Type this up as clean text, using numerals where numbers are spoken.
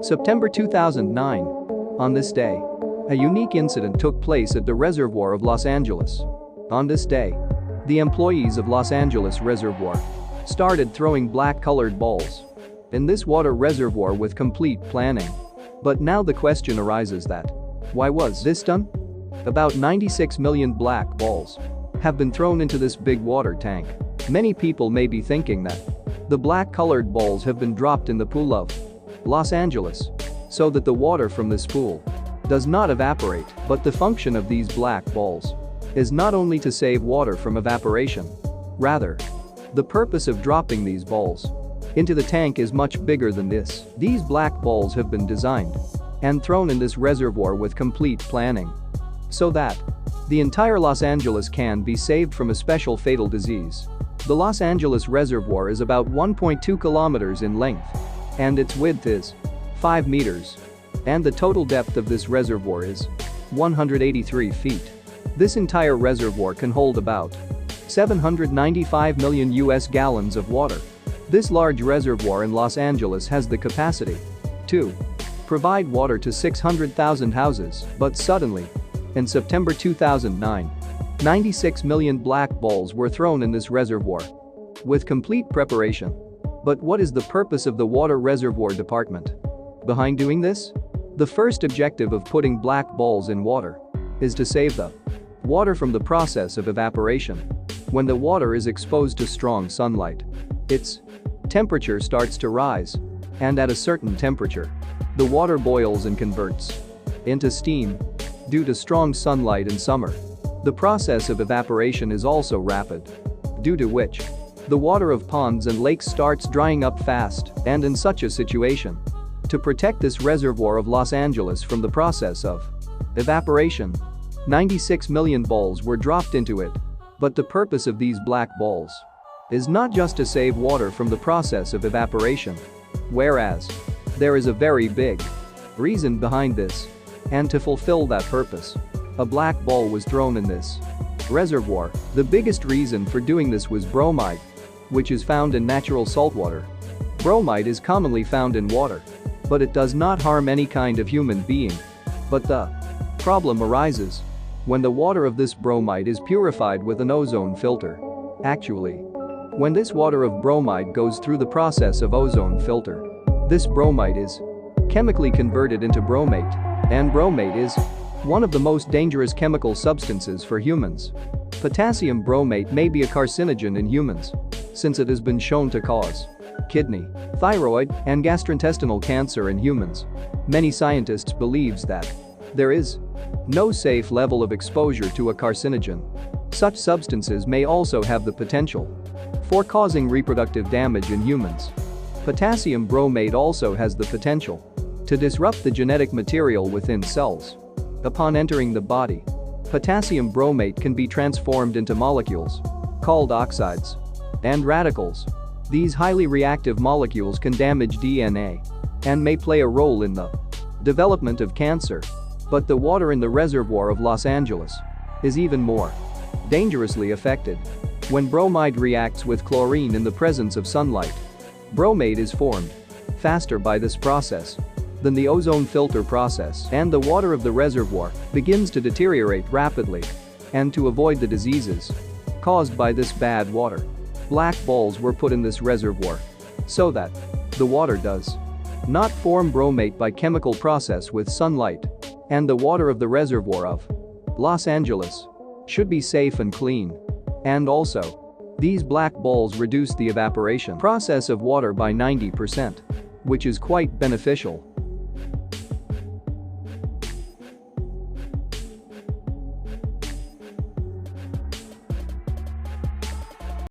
September 2009. On this day, a unique incident took place at the Reservoir of Los Angeles. On this day, the employees of Los Angeles Reservoir started throwing black-colored balls in this water reservoir with complete planning. But now the question arises that, why was this done? About 96 million black balls have been thrown into this big water tank. Many people may be thinking that the black-colored balls have been dropped in the pool of Los Angeles so that the water from this pool does not evaporate, but the function of these black balls is not only to save water from evaporation. Rather, the purpose of dropping these balls into the tank is much bigger than this. These black balls have been designed and thrown in this reservoir with complete planning so that the entire Los Angeles can be saved from a special fatal disease. The Los Angeles Reservoir is about 1.2 kilometers in length and its width is 5 meters. And the total depth of this reservoir is 183 feet. This entire reservoir can hold about 795 million US gallons of water. This large reservoir in Los Angeles has the capacity to provide water to 600,000 houses, but suddenly, in September 2009, 96 million black balls were thrown in this reservoir with complete preparation. But what is the purpose of the Water Reservoir Department behind doing this? The first objective of putting black balls in water is to save the water from the process of evaporation. When the water is exposed to strong sunlight, its temperature starts to rise, and at a certain temperature, the water boils and converts into steam due to strong sunlight in summer. The process of evaporation is also rapid, due to which the water of ponds and lakes starts drying up fast, and in such a situation, to protect this reservoir of Los Angeles from the process of evaporation, 96 million balls were dropped into it. But the purpose of these black balls is not just to save water from the process of evaporation, whereas there is a very big reason behind this. And to fulfill that purpose, a black ball was thrown in this reservoir. The biggest reason for doing this was bromide, which is found in natural saltwater. Bromide is commonly found in water, but it does not harm any kind of human being. But the problem arises when the water of this bromide is purified with an ozone filter. Actually, when this water of bromide goes through the process of ozone filter, this bromide is chemically converted into bromate, and bromate is one of the most dangerous chemical substances for humans. Potassium bromate may be a carcinogen in humans, since it has been shown to cause kidney, thyroid, and gastrointestinal cancer in humans. Many scientists believes that there is no safe level of exposure to a carcinogen. Such substances may also have the potential for causing reproductive damage in humans. Potassium bromate also has the potential to disrupt the genetic material within cells. Upon entering the body, potassium bromate can be transformed into molecules called oxides and radicals. These highly reactive molecules can damage DNA and may play a role in the development of cancer. But the water in the reservoir of Los Angeles is even more dangerously affected. When bromide reacts with chlorine in the presence of sunlight, bromate is formed faster by this process than the ozone filter process, and the water of the reservoir begins to deteriorate rapidly. And to avoid the diseases caused by this bad water, black balls were put in this reservoir so that the water does not form bromate by chemical process with sunlight, and the water of the reservoir of Los Angeles should be safe and clean. And also, these black balls reduce the evaporation process of water by 90%, which is quite beneficial.